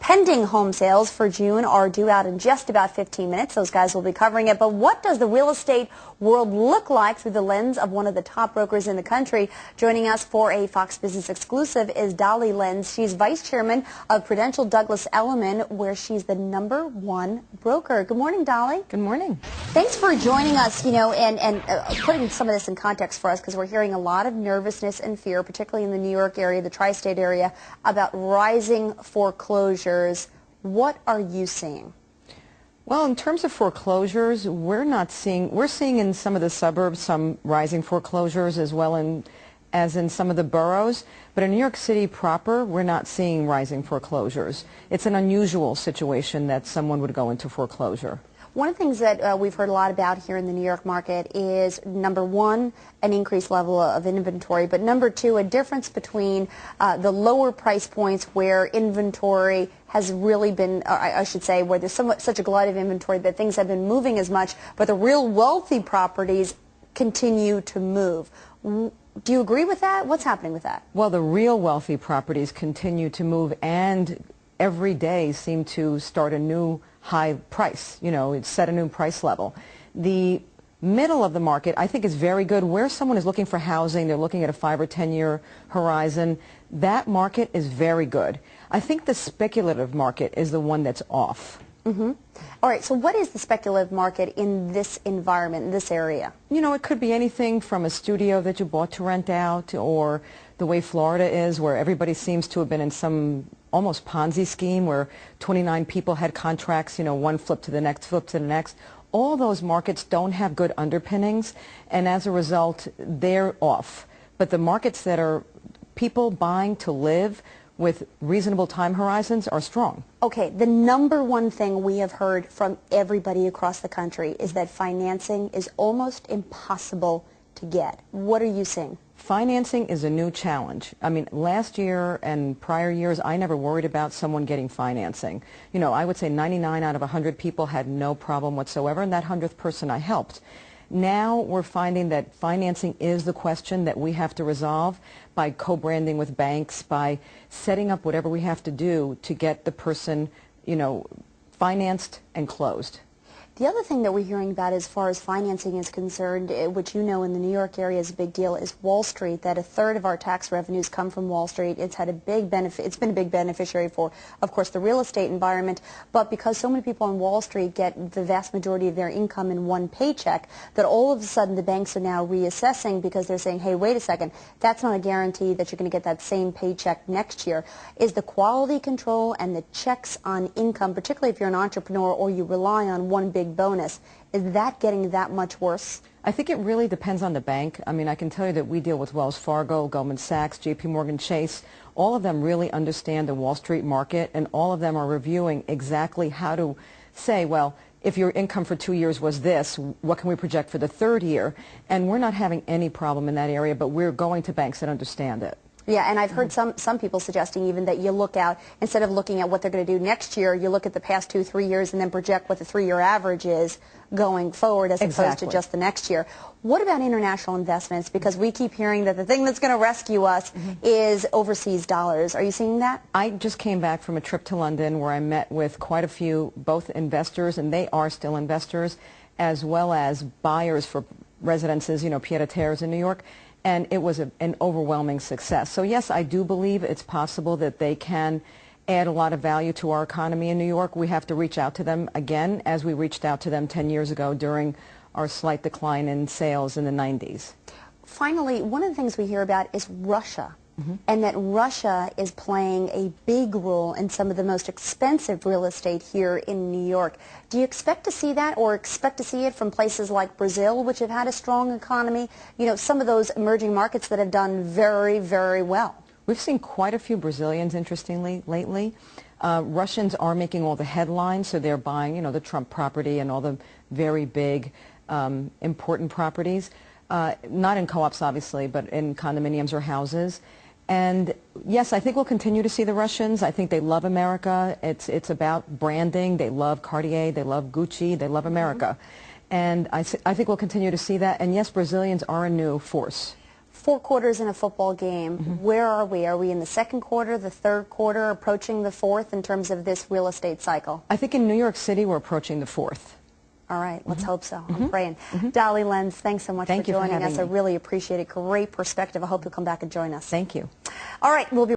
Pending home sales for June are due out in just about 15 minutes. Those guys will be covering it. But what does the real estate world look like through the lens of one of the top brokers in the country? Joining us for a Fox Business exclusive is Dolly Lenz. She's vice chairman of Prudential Douglas Elliman, where she's the #1 broker. Good morning, Dolly. Good morning. Thanks for joining us, and putting some of this in context for us, because we're hearing a lot of nervousness and fear, particularly in the New York area, the tri-state area, about rising foreclosures. What are you seeing? Well, in terms of foreclosures, we're seeing in some of the suburbs some rising foreclosures as well as in some of the boroughs. But in New York City proper, we're not seeing rising foreclosures. It's an unusual situation that someone would go into foreclosure. One of the things that we've heard a lot about here in the New York market is, #1, an increased level of inventory, but #2, a difference between the lower price points where inventory has really been, or I should say, where there's such a glut of inventory that things have been moving as much, but the real wealthy properties continue to move. Do you agree with that? What's happening with that? Well, the real wealthy properties continue to move, and every day seem to start a new high price. It's set a new price level. The middle of the market, I think, is very good. Where someone is looking for housing, they're looking at a 5 or 10-year horizon, that market is very good. I think the speculative market is the one that's off. Mm-hmm. All right, so what is the speculative market in this environment, in this area? It could be anything from a studio that you bought to rent out, or the way Florida is, where everybody seems to have been in some almost Ponzi scheme where 29 people had contracts, one flip to the next, flip to the next. All those markets don't have good underpinnings, and as a result, they're off. But the markets that are people buying to live with reasonable time horizons are strong. Okay, the #1 thing we have heard from everybody across the country is that financing is almost impossible to get. What are you seeing? Financing is a new challenge. I mean, last year and prior years, I never worried about someone getting financing. I would say 99 out of 100 people had no problem whatsoever, and that 100th person I helped. Now we're finding that financing is the question that we have to resolve by co-branding with banks, by setting up whatever we have to do to get the person, financed and closed. The other thing that we're hearing about as far as financing is concerned, which in the New York area is a big deal, is Wall Street, that 1/3 of our tax revenues come from Wall Street. It's had a big benefit. It's been a big beneficiary for, of course, the real estate environment, but because so many people on Wall Street get the vast majority of their income in one paycheck, that all of a sudden the banks are now reassessing, because they're saying, hey, wait a second, that's not a guarantee that you're going to get that same paycheck next year. Is the quality control and the checks on income, particularly if you're an entrepreneur or you rely on one big bonus, is that getting that much worse? I think it really depends on the bank. I mean, I can tell you that we deal with Wells Fargo, Goldman Sachs, JP Morgan Chase. All of them really understand the Wall Street market, and all of them are reviewing exactly how to say, well, if your income for 2 years was this, what can we project for the 3rd year? And we're not having any problem in that area, but we're going to banks that understand it. Yeah, and I've heard some people suggesting even that you look out, instead of looking at what they're going to do next year, you look at the past 2-3 years and then project what the 3-year average is going forward, as opposed to just the next year. What about international investments? Because we keep hearing that the thing that's going to rescue us is overseas dollars. Are you seeing that? I just came back from a trip to London where I met with quite a few, both investors, and they are still investors, as well as buyers for residences, pied-à-terres in New York. And it was an overwhelming success. So yes, I do believe it's possible that they can add a lot of value to our economy in New York. We have to reach out to them again, as we reached out to them 10 years ago during our slight decline in sales in the 90s. Finally, one of the things we hear about is Russia. And that Russia is playing a big role in some of the most expensive real estate here in New York. Do you expect to see that, or expect to see it from places like Brazil, which have had a strong economy? Some of those emerging markets that have done very, very well. We've seen quite a few Brazilians, interestingly, lately. Russians are making all the headlines, so they're buying, the Trump property and all the very big, important properties. Not in co-ops, obviously, but in condominiums or houses. And yes, I think we'll continue to see the Russians. I think they love America. It's about branding. They love Cartier. They love Gucci. They love America. And I think we'll continue to see that. And yes, Brazilians are a new force. 4 quarters in a football game. Where are we? Are we in the second quarter, the third quarter, approaching the fourth in terms of this real estate cycle? I think in New York City we're approaching the fourth. All right, let's hope so. I'm praying. Dolly Lenz, thanks so much for joining us. I really appreciate it. Great perspective. I hope you'll come back and join us. Thank you. All right, we'll be